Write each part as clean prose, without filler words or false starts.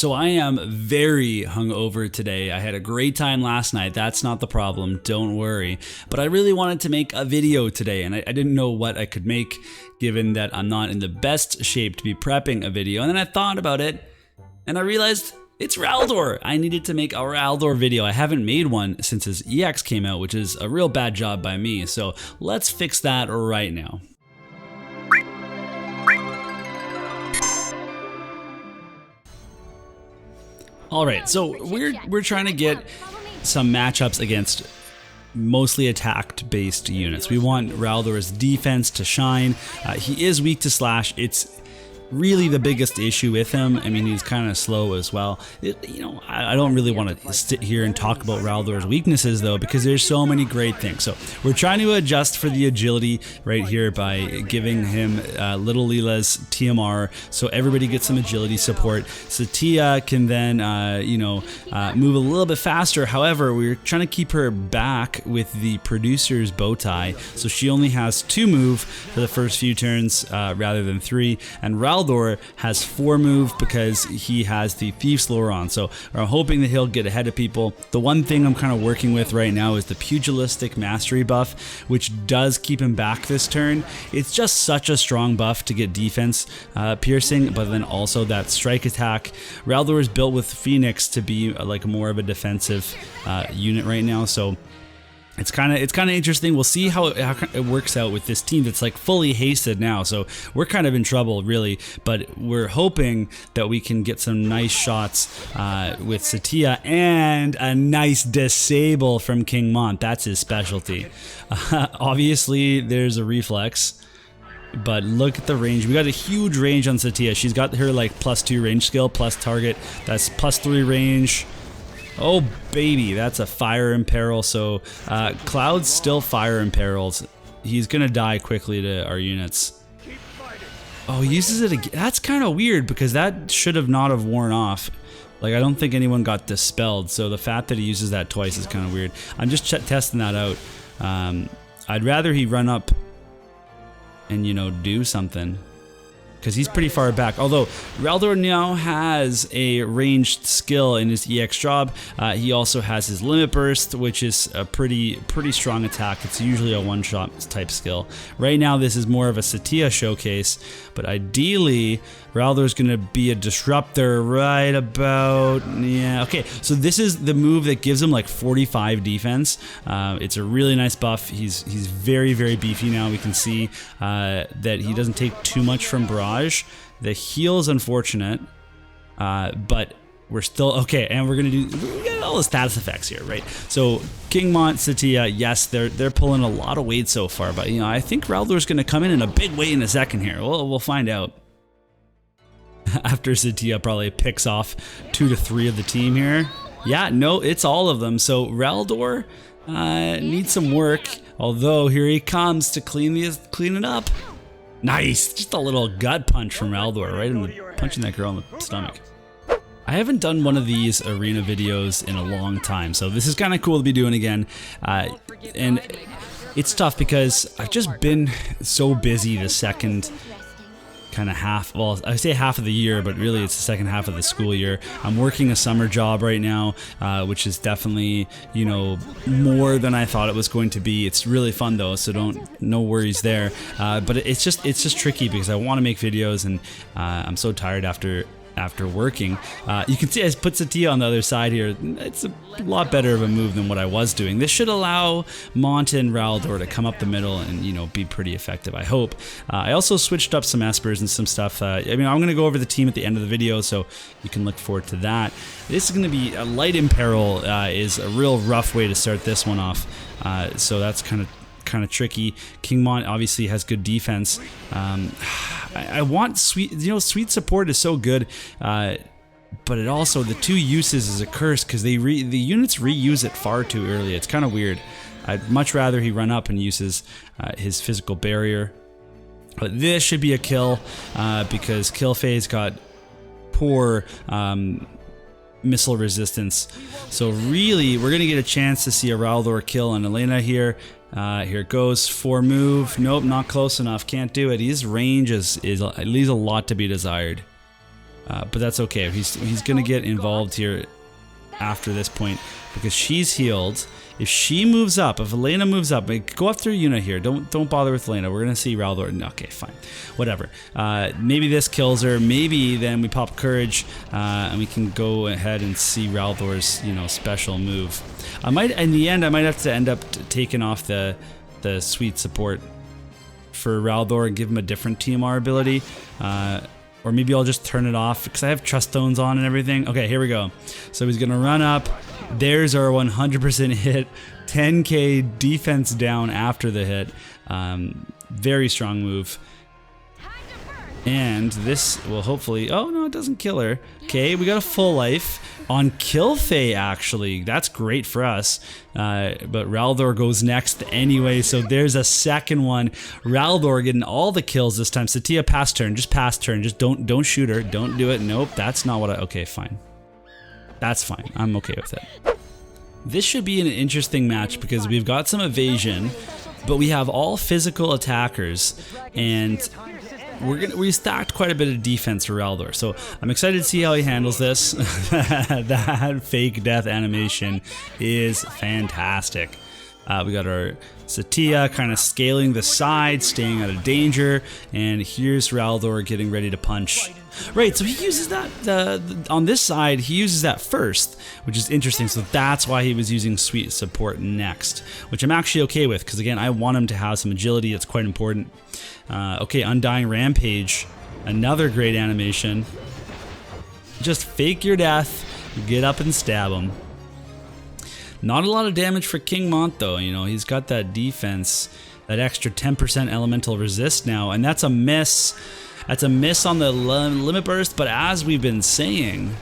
So I am very hungover today. I had a great time last night. That's not the problem. Don't worry. But I really wanted to make a video today, and I didn't know what I could make given that I'm not in the best shape to be prepping a video. And then I thought about it, and I realized it's Raldor. I needed to make a Raldor video. I haven't made one since his EX came out, which is a real bad job by me. So let's fix that right now. All right, so we're trying to get some matchups against mostly attack-based units. We want Raldor's defense to shine. He is weak to slash. It's really the biggest issue with him. I mean, he's kind of slow as well. I don't really want to sit here and talk about Raldor's weaknesses though, because there's so many great things. So we're trying to adjust for the agility right here by giving him Little Leela's TMR, so everybody gets some agility support. Satya can then, move a little bit faster. However, we're trying to keep her back with the producer's bow tie, so she only has 2 move for the first few turns rather than 3, and Raldor has 4 move because he has the Thief's Lure on, so I'm hoping that he'll get ahead of people. The one thing I'm kind of working with right now is the Pugilistic Mastery buff, which does keep him back this turn. It's just such a strong buff to get defense piercing, but then also that strike attack. Raldor is built with Phoenix to be like more of a defensive unit right now, so it's kind of interesting. We'll see how it works out with this team that's like fully hasted now. So we're kind of in trouble really, but we're hoping that we can get some nice shots with Satya and a nice disable from King Mont. That's his specialty. Obviously there's a reflex, but look at the range. We got a huge range on Satya. She's got her like +2 range skill, plus target. That's +3 range. Oh baby, that's a fire imperil. So Cloud's still fire imperiled. He's gonna die quickly to our units. Oh, he uses it again. That's kind of weird because that should have not have worn off. Like, I don't think anyone got dispelled, so the fact that he uses that twice is kind of weird. I'm just testing that out. I'd rather he run up and, do something, because he's pretty far back. Although Raldor now has a ranged skill in his EX job. He also has his Limit Burst, which is a pretty strong attack. It's usually a one-shot type skill. Right now this is more of a Satya showcase, but ideally Raldor's gonna be a disruptor right about, yeah, okay. So this is the move that gives him like 45 defense. It's a really nice buff. He's very beefy now. We can see that he doesn't take too much from Barrage. The heal is unfortunate, but we're still okay, and we got all the status effects here, right? So King Mont, Satya, yes, they're pulling a lot of weight so far, but I think Raldor's gonna come in a big weight in a second here. We'll find out. After Satya probably picks off 2 to 3 of the team here. Yeah, no, it's all of them. So Raldor needs some work, although here he comes to clean it up. Nice, just a little gut punch from Raldor, right in the punching that girl in the stomach. I haven't done one of these arena videos in a long time, so this is kind of cool to be doing again. And it's tough because I've just been so busy the second kind of half, well, I say half of the year, but really it's the second half of the school year. I'm working a summer job right now, which is definitely, more than I thought it was going to be. It's really fun though, so no worries there. But it's just tricky because I want to make videos, and I'm so tired after working. You can see I put Satya on the other side here. It's a lot better of a move than what I was doing. This should allow Mont and Raldor to come up the middle and be pretty effective, I hope. I also switched up some espers and some stuff. I'm going to go over the team at the end of the video, so you can look forward to that. This is going to be a Light Imperil is a real rough way to start this one off. So that's kind of tricky. King Mont obviously has good defense. I want sweet, sweet support is so good, but it also, the 2 uses is a curse because the units reuse it far too early. It's kind of weird. I'd much rather he run up and uses his physical barrier. But this should be a kill because Killphase got poor missile resistance. So really, we're gonna get a chance to see a Raldor kill on Elena here. Here it goes, 4 move. Nope, not close enough. Can't do it. His range leaves a lot to be desired. but that's okay. He's gonna get involved here after this point because she's healed. If she moves up, if Elena moves up, go after Yuna here. Don't bother with Elena. We're gonna see Raldor. Okay, fine, whatever. Maybe this kills her. Maybe then we pop Courage and we can go ahead and see Raldor's special move. In the end, I might have to end up taking off the sweet support for Raldor and give him a different TMR ability. Or maybe I'll just turn it off because I have Trust Stones on and everything. Okay, here we go. So he's gonna run up. There's our 100% hit. 10k defense down after the hit. Very strong move. And this will hopefully... Oh, no, it doesn't kill her. Okay, we got a full life on Kilfei, actually. That's great for us. But Raldor goes next anyway, so there's a second one. Raldor getting all the kills this time. Satya, pass turn. Just pass turn. Just don't shoot her. Don't do it. Nope, that's not what I... Okay, fine. That's fine. I'm okay with it. This should be an interesting match because we've got some evasion, but we have all physical attackers, and we stacked quite a bit of defense for Raldor, so I'm excited to see how he handles this. That fake death animation is fantastic. We got our Satya kind of scaling the side, staying out of danger, and here's Raldor getting ready to punch. Right, so he uses that, on this side, he uses that first, which is interesting, so that's why he was using sweet support next, which I'm actually okay with, because again, I want him to have some agility, that's quite important. Okay, Undying Rampage, another great animation. Just fake your death, get up and stab him. Not a lot of damage for King Mont though, he's got that defense, that extra 10% elemental resist now, and that's a miss. That's a miss on the limit burst, but as we've been saying,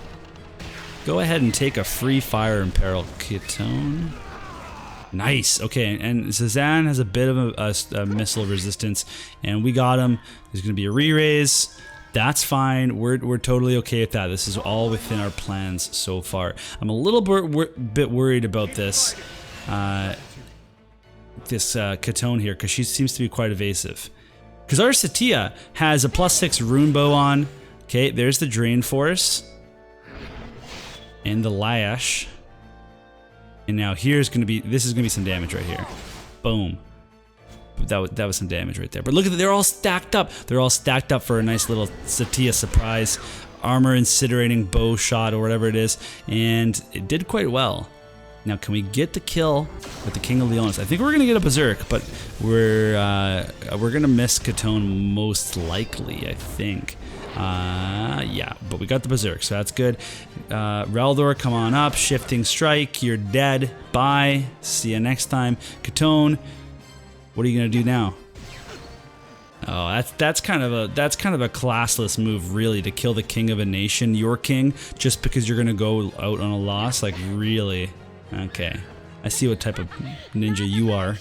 go ahead and take a free fire imperil. Ketone. Nice. Okay, and Cezanne has a bit of a missile resistance, and we got him. There's going to be a re-raise. That's fine. We're totally okay with that. This is all within our plans so far. I'm a little bit worried about this Ketone here because she seems to be quite evasive. Because our Satya has a +6 rune bow on. Okay, there's the Drain Force and the Lash. And now this is gonna be some damage right here. Boom. That was some damage right there. But look at that, they're all stacked up. They're all stacked up for a nice little Satya surprise. Armor incinerating bow shot or whatever it is. And it did quite well. Now can we get the kill with the King of Leonis? I think we're gonna get a Berserk, but we're gonna miss Ketone most likely, I think. Yeah, but we got the Berserk, so that's good. Raldor, come on up. Shifting Strike, you're dead. Bye. See you next time. Ketone, what are you gonna do now? Oh, that's kind of a classless move, really, to kill the king of a nation, your king, just because you're gonna go out on a loss. Like, really? Okay, I see what type of ninja you are.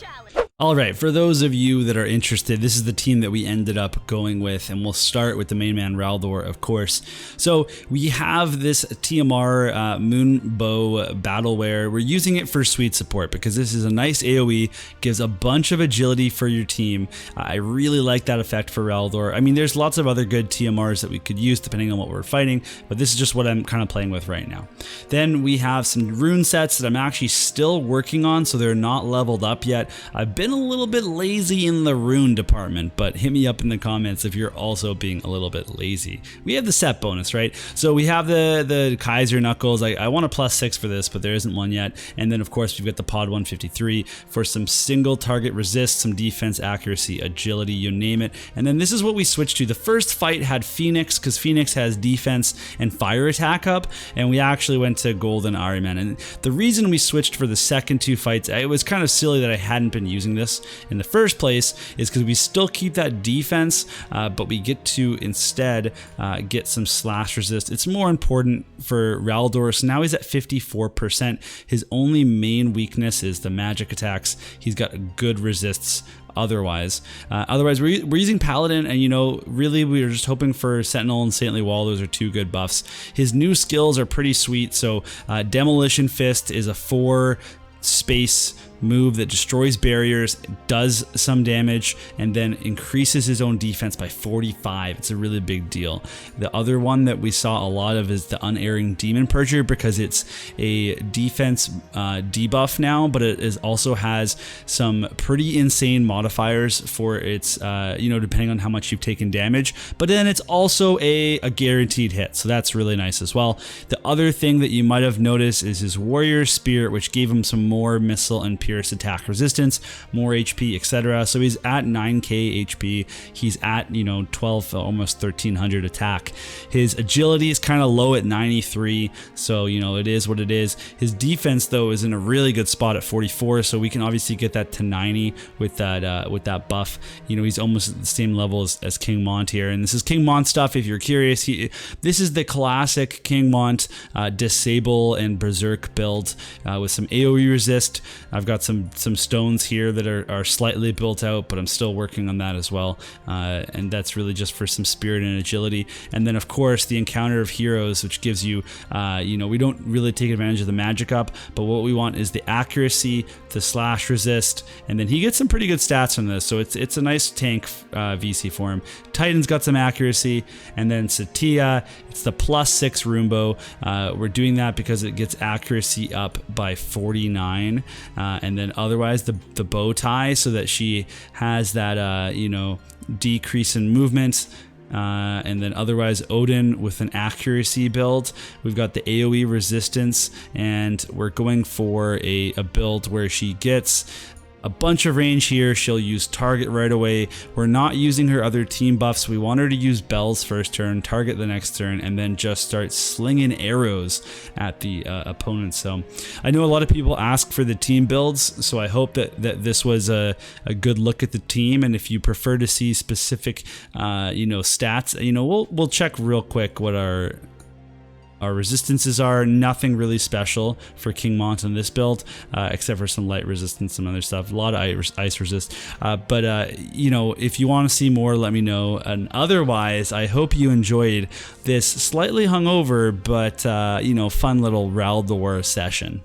Alright, for those of you that are interested, this is the team that we ended up going with, and we'll start with the main man, Raldor, of course. So, we have this TMR Moon Bow Battleware. We're using it for sweet support because this is a nice AoE, gives a bunch of agility for your team. I really like that effect for Raldor. I mean, there's lots of other good TMRs that we could use depending on what we're fighting, but this is just what I'm kind of playing with right now. Then we have some rune sets that I'm actually still working on, so they're not leveled up yet. I've been a little bit lazy in the rune department, but hit me up in the comments if you're also being a little bit lazy. We have the set bonus, right? So we have the Kaiser Knuckles. I want a +6 for this, but there isn't one yet. And then of course we've got the Pod 153 for some single target resist, some defense, accuracy, agility, you name it. And then this is what we switched to. The first fight had Phoenix, because Phoenix has defense and fire attack up, and we actually went to Golden Ahriman. And the reason we switched for the second two fights, it was kind of silly that I hadn't been using this in the first place, is because we still keep that defense, but we get to instead get some slash resist. It's more important for Raldor, so now he's at 54%. His only main weakness is the magic attacks. He's got good resists otherwise. We're using Paladin, and really we were just hoping for Sentinel and Saintly Wall. Those are two good buffs. His new skills are pretty sweet. So Demolition Fist is a 4 space move that destroys barriers, does some damage, and then increases his own defense by 45. It's a really big deal. The other one that we saw a lot of is the Unerring Demon Purger, because it's a defense debuff now, but it also has some pretty insane modifiers for its, depending on how much you've taken damage. But then it's also a guaranteed hit, so that's really nice as well. The other thing that you might have noticed is his Warrior Spirit, which gave him some more missile and pierce attack resistance, more HP, etc. So he's at 9k HP. He's at 12, almost 1300 attack. His agility is kind of low at 93, so it is what it is. His defense though is in a really good spot at 44, so we can obviously get that to 90 with that buff. He's almost at the same level as King Mont here, and this is King Mont stuff. If you're curious, this is the classic King Mont disable and berserk build with some AoE resist. I've got some stones here that are slightly built out, but I'm still working on that as well, and that's really just for some spirit and agility. And then of course the Encounter of Heroes, which gives you we don't really take advantage of the magic up, but what we want is the accuracy, the slash resist, and then he gets some pretty good stats from this, so it's a nice tank VC for him. Titan's got some accuracy, and then Satya, it's the +6 Roombo. We're doing that because it gets accuracy up by 49, and then otherwise the bow tie, so that she has that decrease in movement. And then otherwise Odin with an accuracy build. We've got the AoE resistance, and we're going for a build where she gets a bunch of range here. She'll use target right away. We're not using her other team buffs. We want her to use Belle's first turn, target the next turn, and then just start slinging arrows at the opponent. So I know a lot of people ask for the team builds, so I hope that this was a good look at the team. And if you prefer to see specific stats, we'll check real quick what our resistances are. Nothing really special for King Mont on this build, except for some light resistance and other stuff. A lot of ice resist. But if you want to see more, let me know. And otherwise, I hope you enjoyed this slightly hungover, but fun little Raldor session.